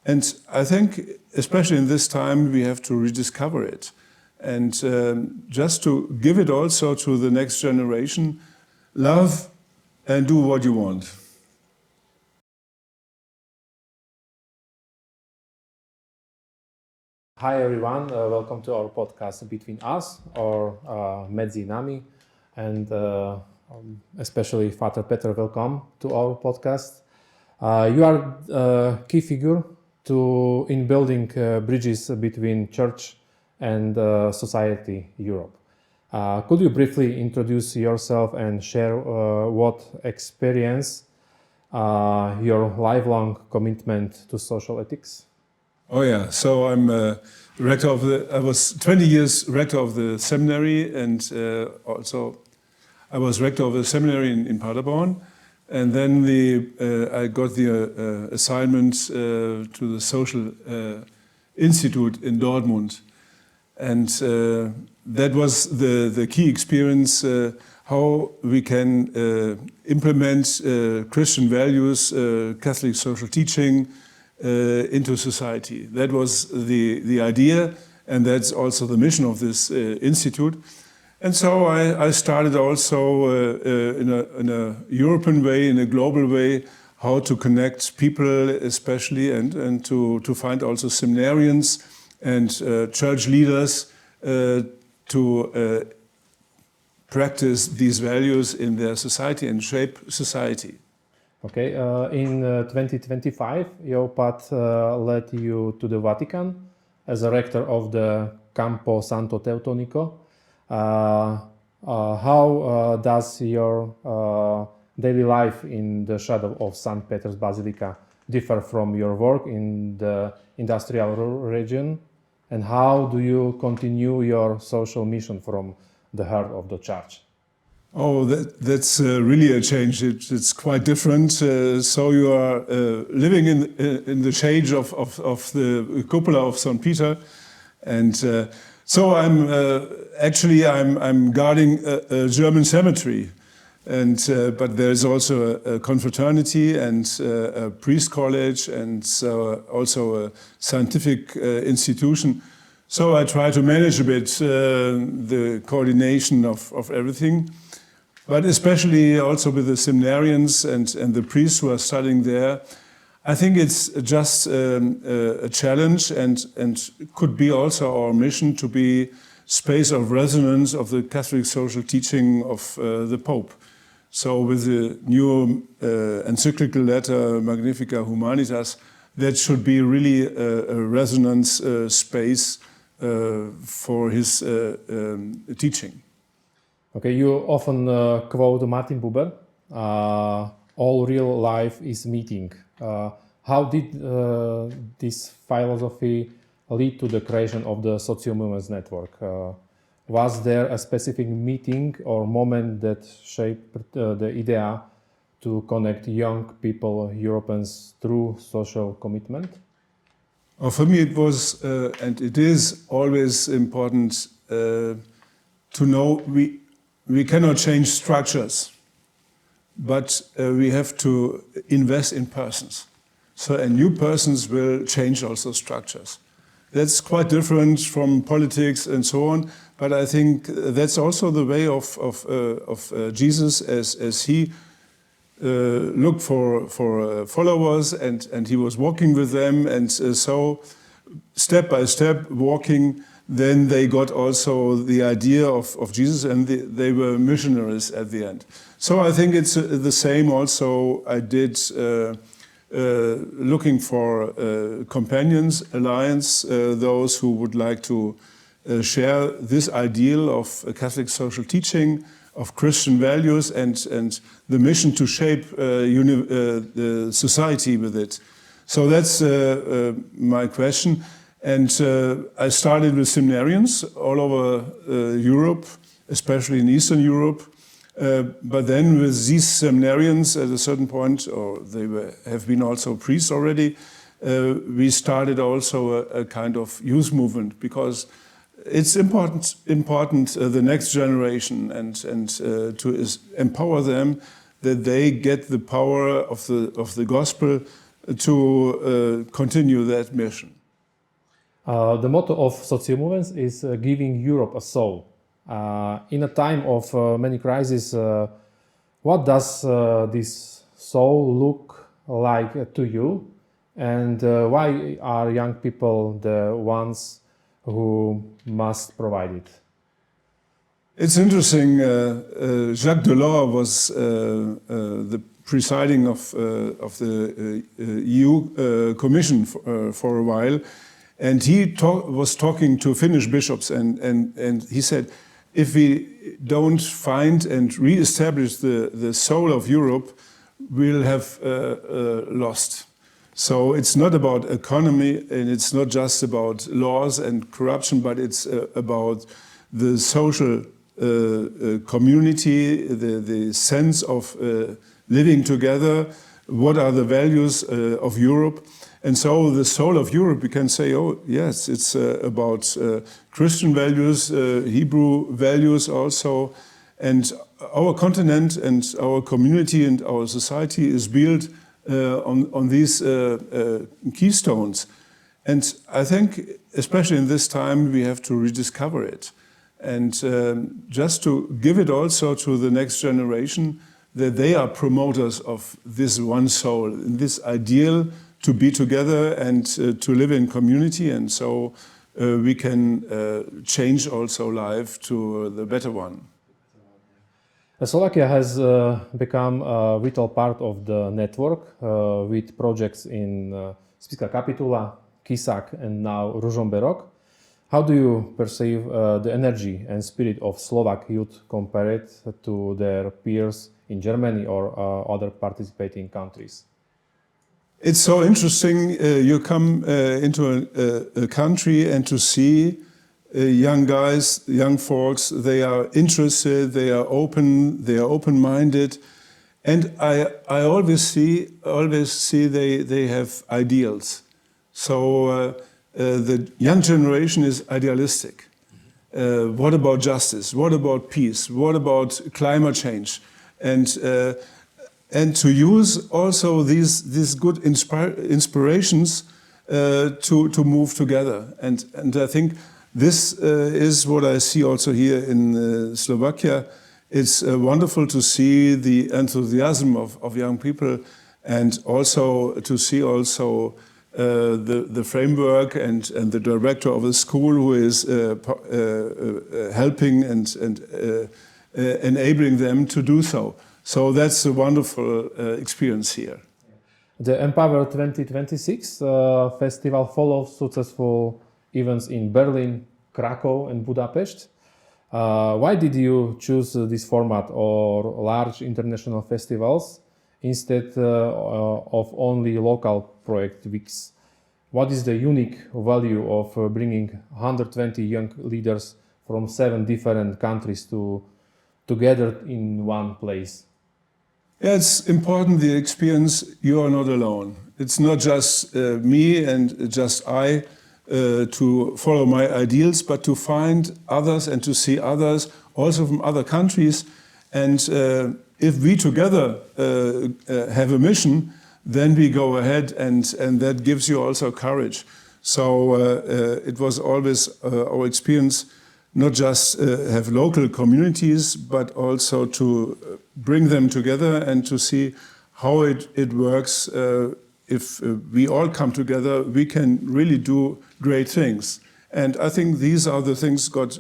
And I think, especially in this time, we have to rediscover it. And just to give it also to the next generation, love and do what you want. Hi everyone, welcome to our podcast Between Us, or Medzi nami, and especially Father Peter, welcome to our podcast. You are a key figure in building bridges between church and society Europe. Could you briefly introduce yourself and share what experience your lifelong commitment to social ethics? Oh yeah, so I'm rector of I was 20 years rector of the seminary, and also I was rector of the seminary in Paderborn, and then I got the assignment to the Social Institute in Dortmund, and that was the key experience, how we can implement Christian values, Catholic social teaching, into society. That was the idea, and that's also the mission of this institute. And so I started also in a European way, in a global way, how to connect people especially, and to find also seminarians and church leaders to practice these values in their society and shape society. Okay, in 2025, your path led you to the Vatican as a rector of the Campo Santo Teutonico. How does your daily life in the shadow of St. Peter's Basilica differ from your work in the industrial region? And how do you continue your social mission from the heart of the church? Oh, that's really a change. It's quite different. So you are living in the shade of the cupola of St. Peter, and so I'm guarding a German cemetery, and but there's also a confraternity and a priest college, and also a scientific institution. So I try to manage a bit the coordination of everything. But especially also with the seminarians and the priests who are studying there, I think it's just a challenge, and could be also our mission to be space of resonance of the Catholic social teaching of the Pope. So with the new encyclical letter Magnificat Humanitas, that should be really a resonance space for his teaching. Okay, you often quote Martin Buber, all real life is meeting. How did this philosophy lead to the creation of the Sociomovens network? Was there a specific meeting or moment that shaped the idea to connect young people, Europeans, through social commitment? For me it was, and it is always important to know we cannot change structures, but we have to invest in persons. And new persons will change also structures. That's quite different from politics and so on, but I think that's also the way of Jesus as he looked for followers, and he was walking with them, and so step by step walking. Then they got also the idea of Jesus, and they were missionaries at the end. So I think it's the same also I did looking for companions, alliance, those who would like to share this ideal of Catholic social teaching, of Christian values, and the mission to shape the society with it. So that's my question. And I started with seminarians all over Europe, especially in Eastern Europe. But then with these seminarians at a certain point, or have been also priests already, we started also a kind of youth movement, because it's important the next generation and to empower them, that they get the power of the gospel to continue that mission. The motto of Sociomovens is giving Europe a soul. In a time of many crises, what does this soul look like to you? And why are young people the ones who must provide it? It's interesting. Jacques Delors was the presiding of the EU Commission for a while, and he was talking to Finnish bishops, and he said, if we don't find and re-establish the soul of Europe, we'll have lost. So it's not about economy, and it's not just about laws and corruption, but it's about the social community, the sense of living together, what are the values of Europe. And so the soul of Europe, we can say, oh yes, it's about Christian values, Hebrew values also. And our continent and our community and our society is built on these keystones. And I think, especially in this time, we have to rediscover it. And just to give it also to the next generation, that they are promoters of this one soul, and this ideal to be together and to live in community. And so we can change also life to the better one. Slovakia has become a vital part of the network with projects in Spišská Kapitula, Kisak, and now Ružomberok. How do you perceive the energy and spirit of Slovak youth compared to their peers in Germany or other participating countries? It's so interesting. You come into a country and to see young guys, young folks, they are interested, they are open-minded. And I always see they have ideals. So the young generation is idealistic. What about justice? What about peace? What about climate change? And to use also these good inspirations to move together. And I think this is what I see also here in Slovakia. It's wonderful to see the enthusiasm of young people, and also to see also the framework and the director of the school who is helping and enabling them to do so. So that's a wonderful experience here. The Empower 2026 festival follows successful events in Berlin, Krakow, and Budapest. Why did you choose this format or large international festivals instead of only local project weeks? What is the unique value of bringing 120 young leaders from 7 different countries together in one place? Yeah, it's important, the experience, you are not alone. It's not just me and just I to follow my ideals, but to find others and to see others also from other countries. And if we together have a mission, then we go ahead, and that gives you also courage. So it was always our experience not just have local communities, but also to bring them together and to see how it works. If we all come together, we can really do great things. And I think these are the things God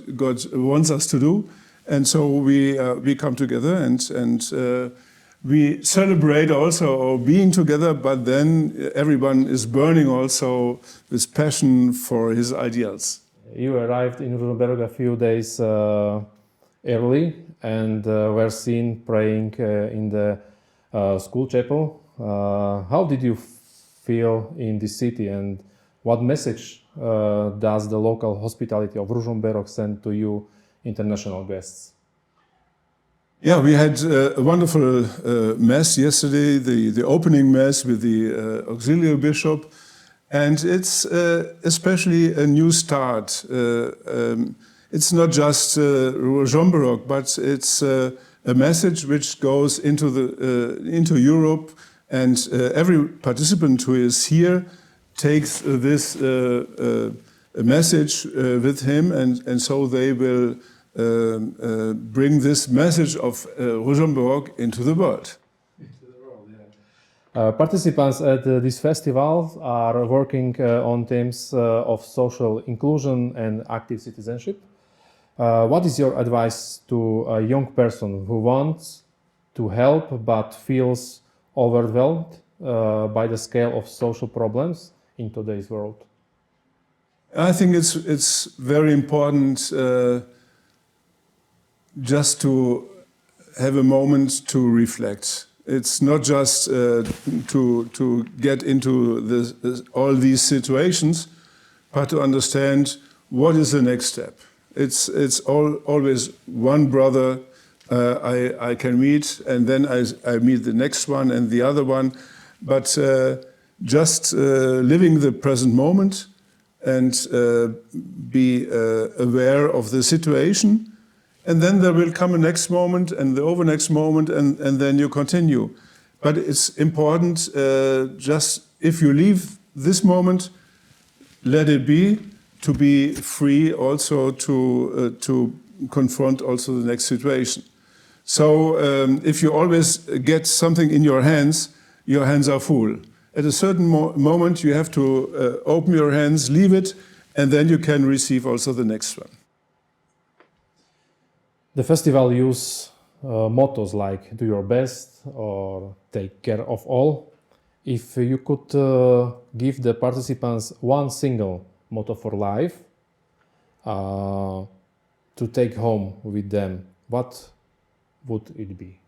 wants us to do. And so we come together and we celebrate also our being together, but then everyone is burning also with passion for his ideals. You arrived in Ružomberok a few days early and were seen praying in the school chapel. How did you feel in this city, and what message does the local hospitality of Ružomberok send to you international guests? Yeah, we had a wonderful mass yesterday, the opening mass with the auxiliary bishop. And it's especially a new start. It's not just Ružomberok, but it's a message which goes into Europe, And every participant who is here takes this message with him, and so they will bring this message of Ružomberok into the world. Participants at this festival are working on themes of social inclusion and active citizenship. What is your advice to a young person who wants to help but feels overwhelmed by the scale of social problems in today's world? I think it's very important just to have a moment to reflect. It's not just to get into all these situations, but to understand what is the next step. It's always one brother I can meet, and then I meet the next one and the other one. But just living the present moment and be aware of the situation. And then there will come a next moment and the over next moment, and then you continue. But it's important, just if you leave this moment, let it be, to be free also to confront also the next situation. So if you always get something in your hands are full. At a certain moment you have to open your hands, leave it, and then you can receive also the next one. The festival use mottos like do your best or take care of all. If you could give the participants one single motto for life to take home with them, what would it be?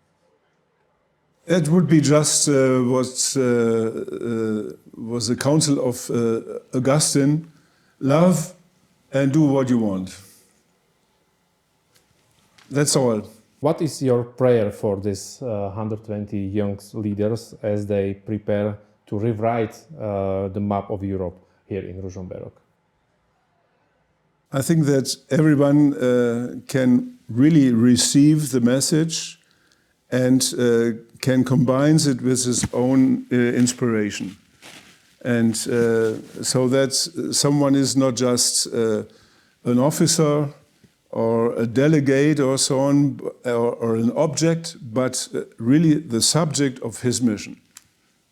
It would be just what was the counsel of Augustine: love and do what you want. That's all. What is your prayer for these 120 young leaders as they prepare to rewrite the map of Europe here in Ružomberok? I think that everyone can really receive the message and can combine it with his own inspiration. And so that someone is not just an officer or a delegate or so on, or an object, but really the subject of his mission.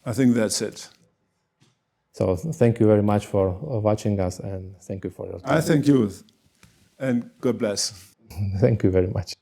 I think that's it. So thank you very much for watching us, and thank you for your time. I thank you, and God bless. Thank you very much.